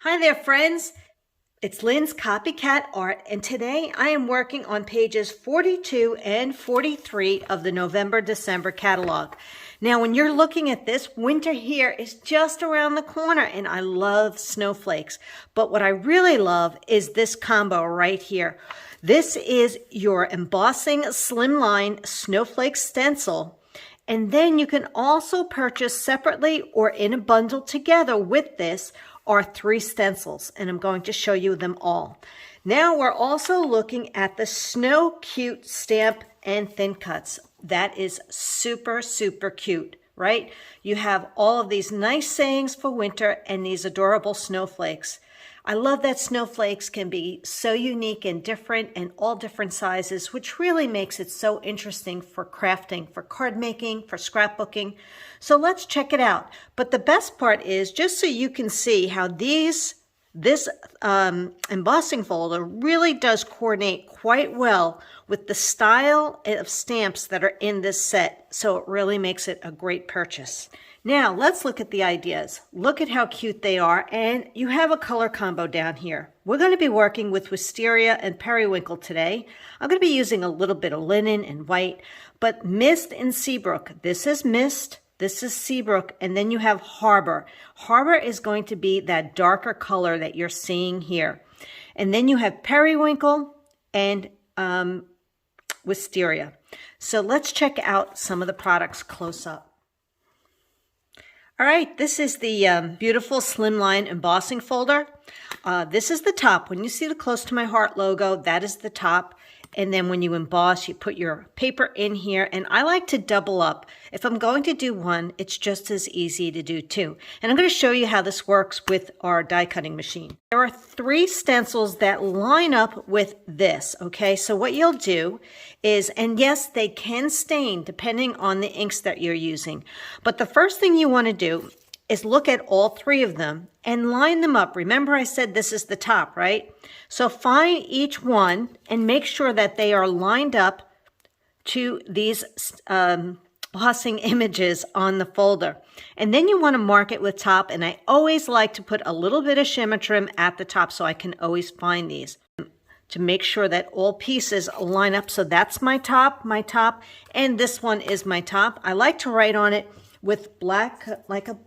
Hi there, friends. It's Lynn's Copycat Art, and today I am working on pages 42 and 43 of the November-December catalog. Now, when you're looking at this, winter here is just around the corner, and I love snowflakes. But what I really love is this combo right here. This is your Embossing Slimline Snowflake Stencil. And then you can also purchase separately or in a bundle together with this are 3 stencils, and I'm going to show you them all. Now we're also looking at the Snow Cute stamp and thin cuts. That is super, super cute, right? You have all of these nice sayings for winter and these adorable snowflakes. I love that snowflakes can be so unique and different and all different sizes, which really makes it so interesting for crafting, for card making, for scrapbooking. So let's check it out. But the best part is just so you can see how this embossing folder really does coordinate quite well with the style of stamps that are in this set. So it really makes it a great purchase. Now let's look at the ideas. Look at how cute they are, and you have a color combo down here. We're going to be working with Wisteria and Periwinkle today. I'm going to be using a little bit of linen and white, but Mist and Seabrook. This is Mist, this is Seabrook, and then you have Harbor. Harbor is going to be that darker color that you're seeing here. And then you have Periwinkle and Wisteria. So let's check out some of the products close up. All right, this is the beautiful Slimline embossing folder. This is the top. When you see the Close to My Heart logo, that is the top. And then when you emboss, you put your paper in here. And I like to double up. If I'm going to do one, it's just as easy to do two. And I'm going to show you how this works with our die cutting machine. There are 3 stencils that line up with this, okay? So what you'll do is, and yes, they can stain depending on the inks that you're using. But the first thing you want to do is look at all 3 of them and line them up. Remember I said this is the top, right? So find each one and make sure that they are lined up to these embossing images on the folder. And then you want to mark it with top, and I always like to put a little bit of shimmer trim at the top so I can always find these to make sure that all pieces line up. So that's my top, and this one is my top. I like to write on it with black, like a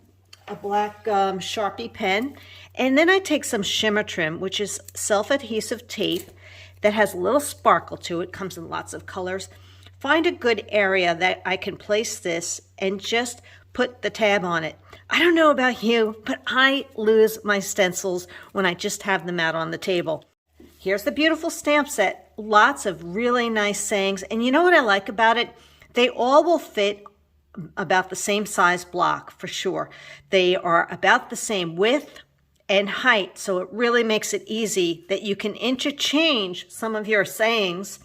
black Sharpie pen. And then I take some shimmer trim, which is self-adhesive tape that has a little sparkle to it, comes in lots of colors. Find a good area that I can place this and just put the tab on it. I don't know about you, but I lose my stencils when I just have them out on the table. Here's the beautiful stamp set. Lots of really nice sayings. And you know what I like about it? They all will fit about the same size block for sure. They are about the same width and height, so it really makes it easy that you can interchange some of your sayings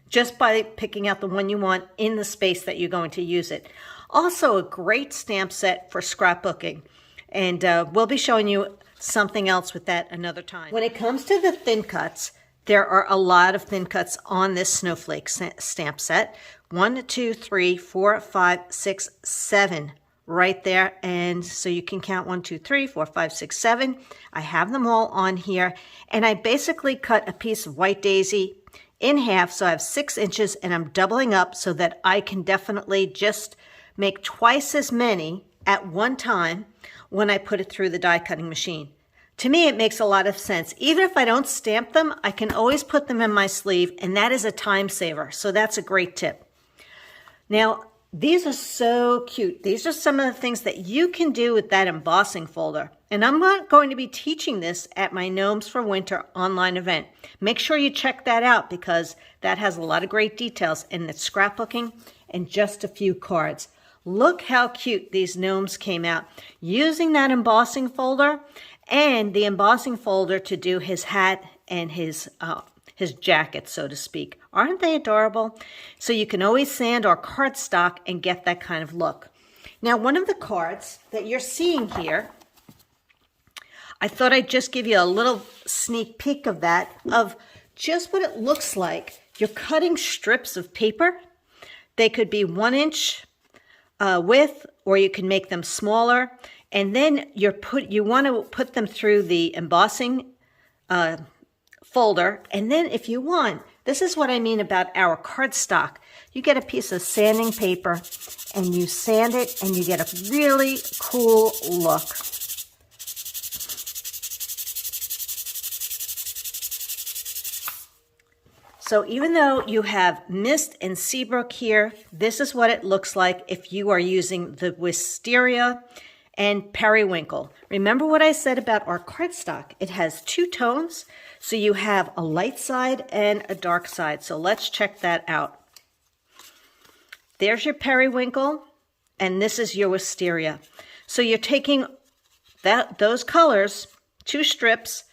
just by picking out the one you want in the space that you're going to use it. Also a great stamp set for scrapbooking, and we'll be showing you something else with that another time. When it comes to the thin cuts, there are a lot of thin cuts on this snowflake stamp set. 1, 2, 3, 4, 5, 6, 7 right there. And so you can count 1, 2, 3, 4, 5, 6, 7. I have them all on here. And I basically cut a piece of white daisy in half. So I have 6 inches, and I'm doubling up so that I can definitely just make twice as many at one time when I put it through the die cutting machine. To me, it makes a lot of sense. Even if I don't stamp them, I can always put them in my sleeve, and that is a time saver. So that's a great tip. Now, these are so cute. These are some of the things that you can do with that embossing folder. And I'm not going to be teaching this at my Gnomes for Winter online event. Make sure you check that out because that has a lot of great details in its scrapbooking and just a few cards. Look how cute these gnomes came out using that embossing folder and the embossing folder to do his hat and his jacket, so to speak. Aren't they adorable? So you can always sand or cardstock and get that kind of look. Now, one of the cards that you're seeing here, I thought I'd just give you a little sneak peek of that, of just what it looks like. You're cutting strips of paper. They could be 1 inch width, or you can make them smaller. And then you want to put them through the embossing folder. And then if you want, this is what I mean about our cardstock. You get a piece of sanding paper and you sand it and you get a really cool look. So even though you have Mist and Seabrook here, this is what it looks like if you are using the Wisteria and Periwinkle. Remember what I said about our cardstock. It has two tones, so you have a light side and a dark side. So let's check that out. There's your Periwinkle, and this is your Wisteria. So you're taking those colors, two strips,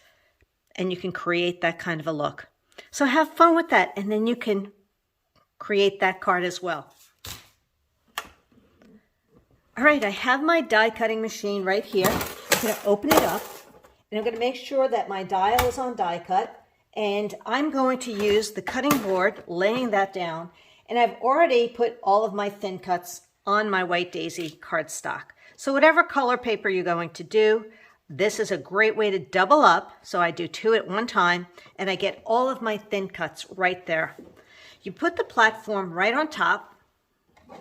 and you can create that kind of a look. So have fun with that, and then you can create that card as well. All right, I have my die cutting machine right here. I'm going to open it up, and I'm going to make sure that my dial is on die cut, and I'm going to use the cutting board, laying that down, and I've already put all of my thin cuts on my White Daisy cardstock. So whatever color paper you're going to do, this is a great way to double up. So I do two at one time, and I get all of my thin cuts right there. You put the platform right on top,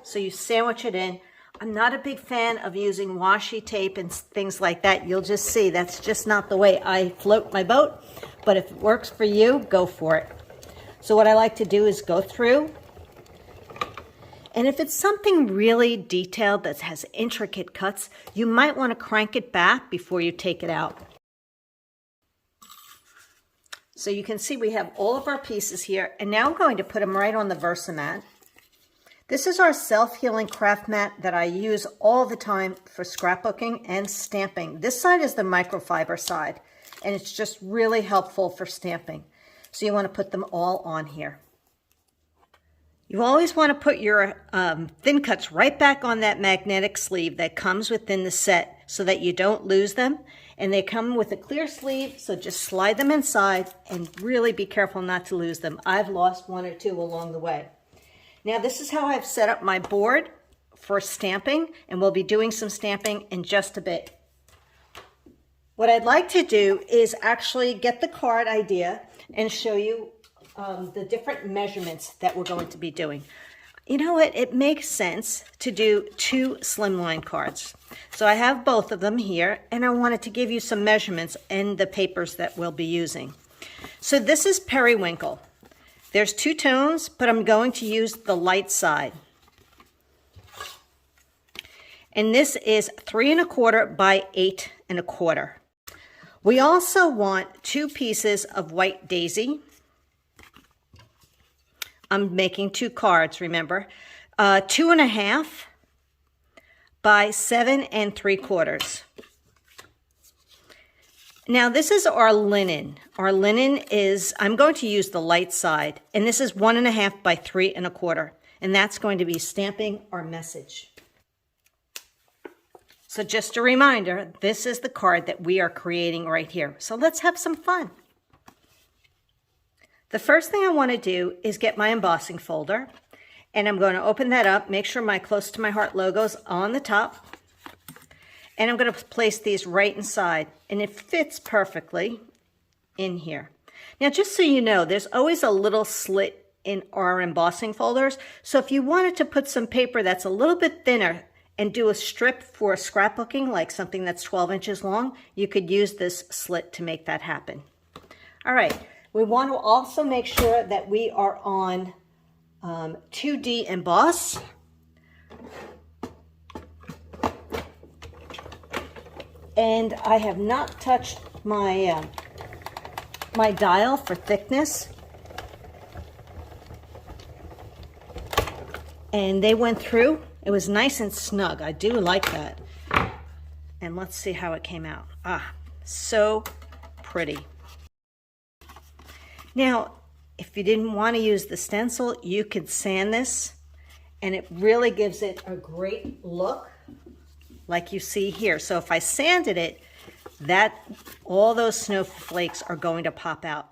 so you sandwich it in. I'm not a big fan of using washi tape and things like that. You'll just see that's just not the way I float my boat, but if it works for you, go for it. So what I like to do is go through, and if it's something really detailed that has intricate cuts, you might want to crank it back before you take it out. So you can see we have all of our pieces here, and now I'm going to put them right on the Versamat. This is our self-healing craft mat that I use all the time for scrapbooking and stamping. This side is the microfiber side, and it's just really helpful for stamping. So you want to put them all on here. You always want to put your thin cuts right back on that magnetic sleeve that comes within the set so that you don't lose them. And they come with a clear sleeve, so just slide them inside and really be careful not to lose them. I've lost one or two along the way. Now this is how I've set up my board for stamping, and we'll be doing some stamping in just a bit. What I'd like to do is actually get the card idea and show you the different measurements that we're going to be doing. You know what? It makes sense to do two Slimline cards. So I have both of them here, and I wanted to give you some measurements and the papers that we'll be using. So this is Periwinkle. There's two tones, but I'm going to use the light side. And this is 3 1/4 by 8 1/4. We also want 2 pieces of White Daisy. I'm making 2 cards, remember. 2 1/2 by 7 3/4. Now this is our linen. Our linen is, I'm going to use the light side, and this is 1 1/2 by 3 1/4, and that's going to be stamping our message. So just a reminder, this is the card that we are creating right here. So let's have some fun. The first thing I want to do is get my embossing folder, and I'm going to open that up, make sure my Close to My Heart logo's on the top, and I'm going to place these right inside, and it fits perfectly in here. Now, just so you know, there's always a little slit in our embossing folders, so if you wanted to put some paper that's a little bit thinner and do a strip for scrapbooking, like something that's 12 inches long, you could use this slit to make that happen. All right. We want to also make sure that we are on 2D emboss. And I have not touched my, my dial for thickness. And they went through. It was nice and snug. I do like that. And let's see how it came out. Ah, so pretty. Now, if you didn't want to use the stencil, you could sand this, and it really gives it a great look, like you see here. So if I sanded it, all those snowflakes are going to pop out.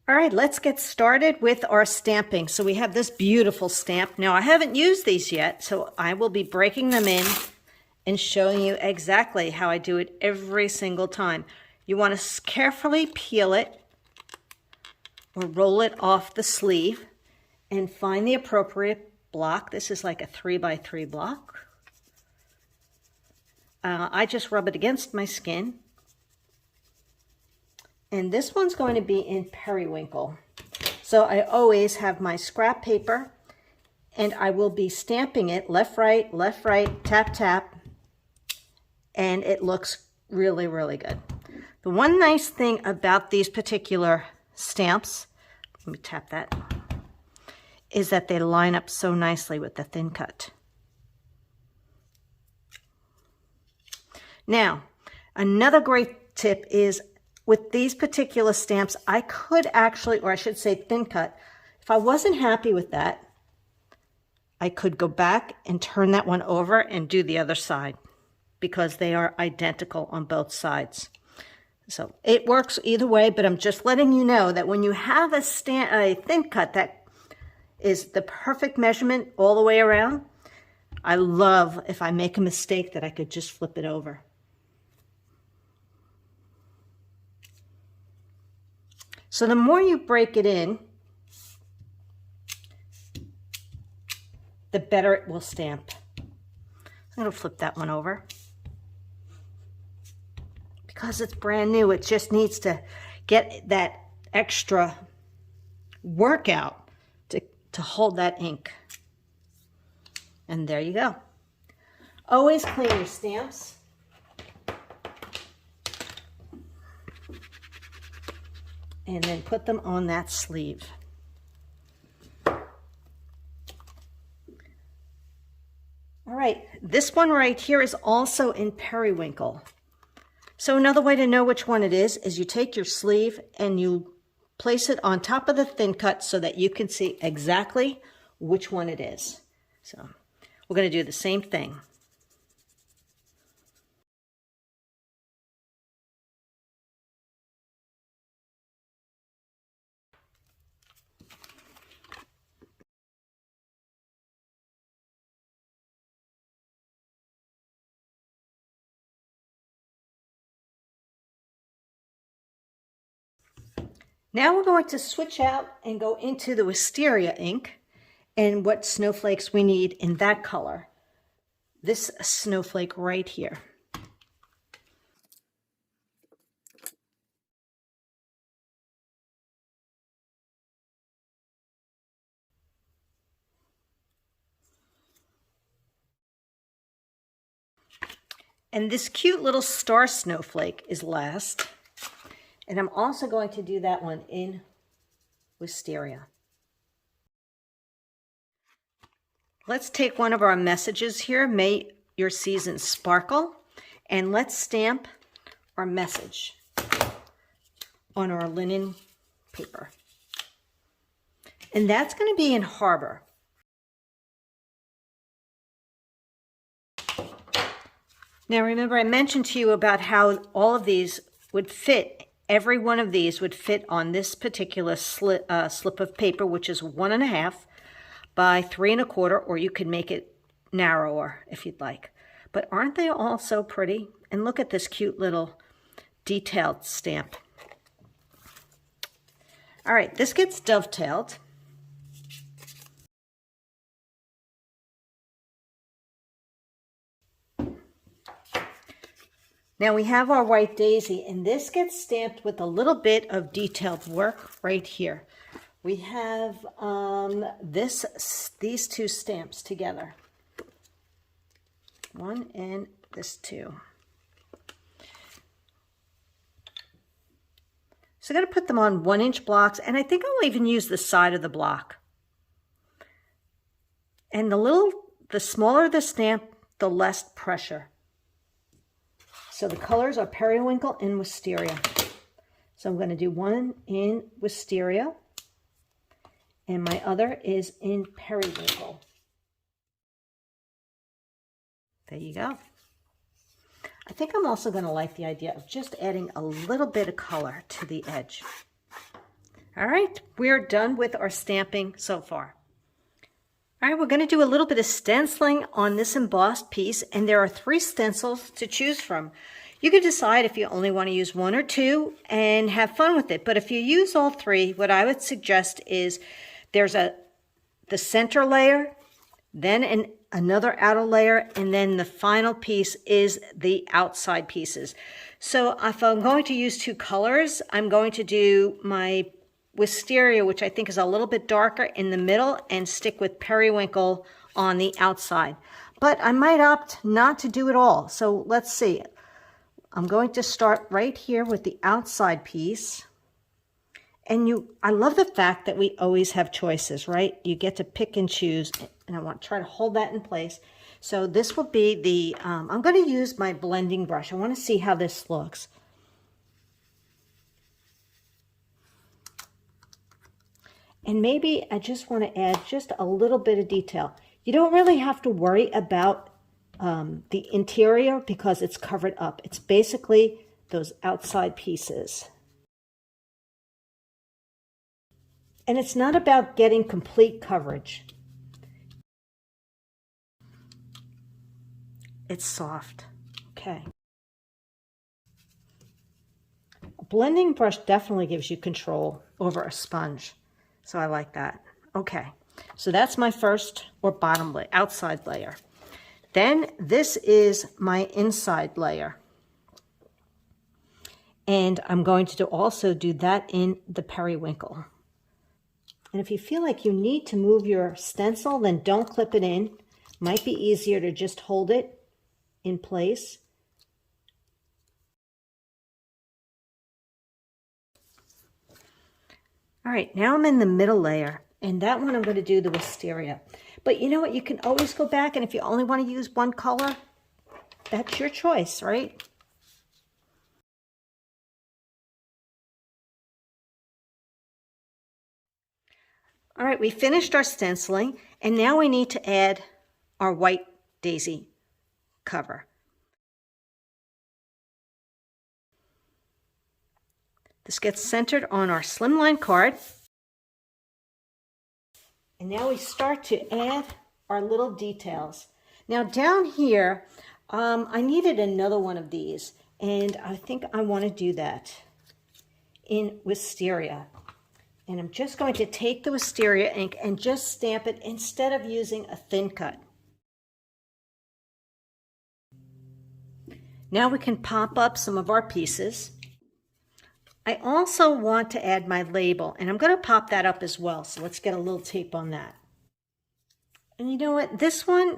All right, let's get started with our stamping. So we have this beautiful stamp. Now, I haven't used these yet, so I will be breaking them in and showing you exactly how I do it every single time. You want to carefully peel it or roll it off the sleeve and find the appropriate block. This is like a 3x3 block. I just rub it against my skin. And this one's going to be in Periwinkle. So I always have my scrap paper and I will be stamping it left, right, tap, tap. And it looks really, really good. The one nice thing about these particular stamps, let me tap that, is that they line up so nicely with the thin cut. Now, another great tip is with these particular stamps, I could actually, or I should say thin cut, if I wasn't happy with that, I could go back and turn that one over and do the other side because they are identical on both sides. So it works either way, but I'm just letting you know that when you have a thin cut that is the perfect measurement all the way around, I love if I make a mistake that I could just flip it over. So the more you break it in, the better it will stamp. I'm going to flip that one over. Because it's brand new, it just needs to get that extra workout to hold that ink. And there you go. Always clean your stamps. And then put them on that sleeve. All right, this one right here is also in Periwinkle. So another way to know which one it is you take your sleeve and you place it on top of the thin cut so that you can see exactly which one it is. So we're going to do the same thing. Now we're going to switch out and go into the Wisteria ink and what snowflakes we need in that color. This snowflake right here. And this cute little star snowflake is last. And I'm also going to do that one in Wisteria. Let's take one of our messages here, May Your Season Sparkle, and let's stamp our message on our linen paper. And that's going to be in Harbor. Now remember I mentioned to you about how all of these would fit. Every one of these would fit on this particular slip of paper, which is 1.5 by 3 1/4, or you could make it narrower if you'd like. But aren't they all so pretty? And look at this cute little detailed stamp. All right, this gets dovetailed. Now we have our white daisy, and this gets stamped with a little bit of detailed work right here. We have these two stamps together. One and this two. So I'm going to put them on 1-inch blocks, and I think I'll even use the side of the block. And the smaller the stamp, the less pressure. So the colors are Periwinkle and Wisteria. So I'm going to do one in Wisteria, and my other is in Periwinkle. There you go. I think I'm also going to like the idea of just adding a little bit of color to the edge. All right, we're done with our stamping so far. All right, we're going to do a little bit of stenciling on this embossed piece, and there are 3 stencils to choose from. You can decide if you only want to use 1 or 2 and have fun with it. But if you use all 3, what I would suggest is there's the center layer, then another outer layer, and then the final piece is the outside pieces. So if I'm going to use 2 colors, I'm going to do my Wisteria, which I think is a little bit darker, in the middle, and stick with Periwinkle on the outside. But I might opt not to do it all. So let's see. I'm going to start right here with the outside piece. And I love the fact that we always have choices, right? You get to pick and choose, and I want to try to hold that in place. So this will be the, I'm going to use my blending brush. I want to see how this looks. And maybe I just want to add just a little bit of detail. You don't really have to worry about the interior because it's covered up. It's basically those outside pieces. And it's not about getting complete coverage. It's soft. Okay. A blending brush definitely gives you control over a sponge. So I like that. Okay, so that's my first or bottom layer, outside layer. Then this is my inside layer. And I'm going to also do that in the Periwinkle. And if you feel like you need to move your stencil, then don't clip it in. Might be easier to just hold it in place. All right, now I'm in the middle layer, and that one I'm going to do the Wisteria. But you know what? You can always go back, and if you only want to use 1 color, that's your choice, right? All right, we finished our stenciling, and now we need to add our white daisy cover. This gets centered on our Slimline card. And now we start to add our little details. Now down here, I needed another one of these, and I think I want to do that in Wisteria. And I'm just going to take the Wisteria ink and just stamp it instead of using a thin cut. Now we can pop up some of our pieces. I also want to add my label, and I'm going to pop that up as well. So let's get a little tape on that. And you know what? This one,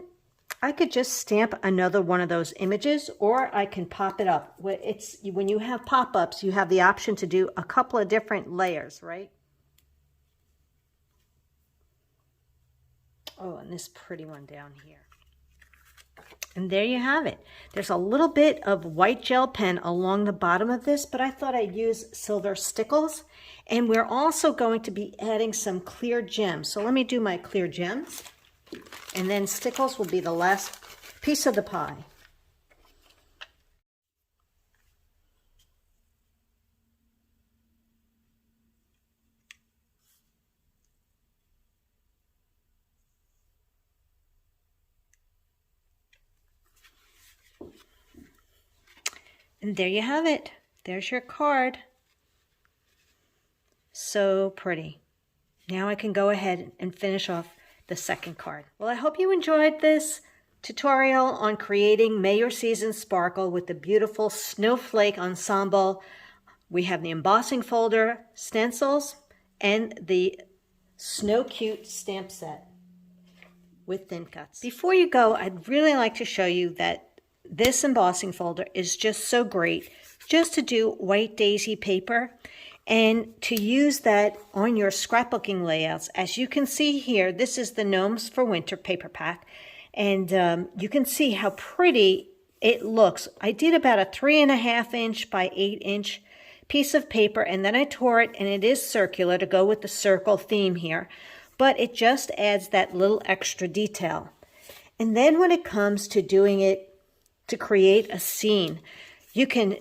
I could just stamp another one of those images, or I can pop it up. When you have pop-ups, you have the option to do a couple of different layers, right? Oh, and this pretty one down here. And there you have it. There's a little bit of white gel pen along the bottom of this, but I thought I'd use silver stickles. And we're also going to be adding some clear gems. So let me do my clear gems. And then stickles will be the last piece of the pie. And there you have it. There's your card. So pretty. Now I can go ahead and finish off the second card. Well, I hope you enjoyed this tutorial on creating May Your Season Sparkle with the beautiful Snowflake Ensemble. We have the embossing folder, stencils, and the Snow Cute stamp set with thin cuts. Before you go, I'd really like to show you that this embossing folder is just so great just to do white daisy paper and to use that on your scrapbooking layouts. As you can see here, this is the Gnomes for Winter paper pack, and you can see how pretty it looks. I did about a 3.5 inch by 8 inch piece of paper, and then I tore it, and it is circular to go with the circle theme here, but it just adds that little extra detail. And then when it comes to doing it to create a scene, you can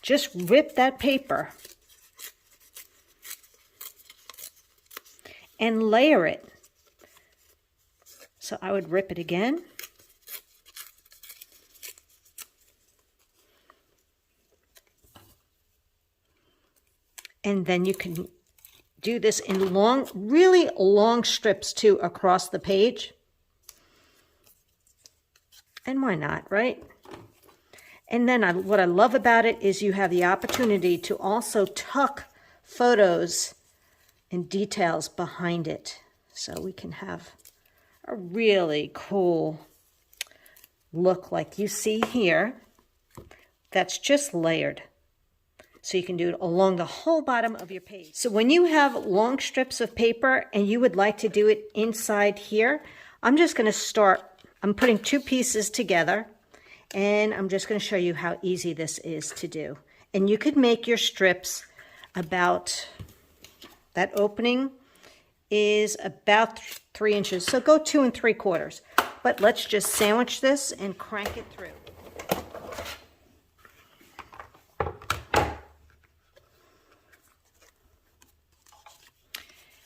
just rip that paper and layer it So I would rip it again. And then you can do this in long, really long strips too across the page. And why not, right? And then what I love about it is you have the opportunity to also tuck photos and details behind it. So we can have a really cool look like you see here. That's just layered. So you can do it along the whole bottom of your page. So when you have long strips of paper and you would like to do it inside here, I'm just going to start. I'm putting two pieces together, and I'm just going to show you how easy this is to do. And you could make your strips about, that opening is about 3 inches. So go 2 3/4. But let's just sandwich this and crank it through.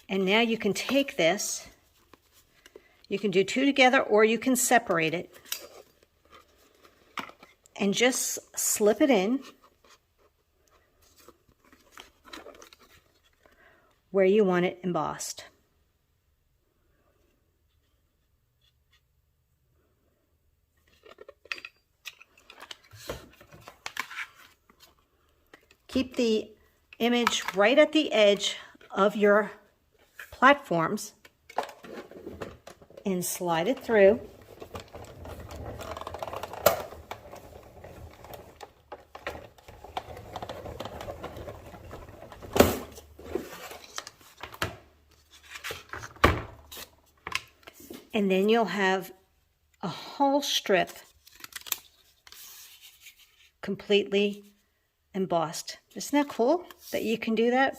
And now you can take this, you can do two together or you can separate it and just slip it in where you want it embossed. Keep the image right at the edge of your platforms and slide it through. And then you'll have a whole strip completely embossed. Isn't that cool that you can do that?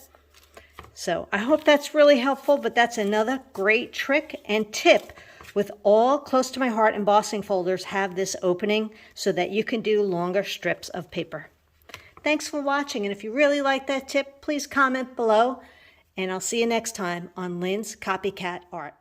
So I hope that's really helpful, but that's another great trick and tip. With all close to my heart embossing folders have this opening so that you can do longer strips of paper. Thanks for watching, and if you really like that tip, please comment below, and I'll see you next time on Lynn's Copycat Art.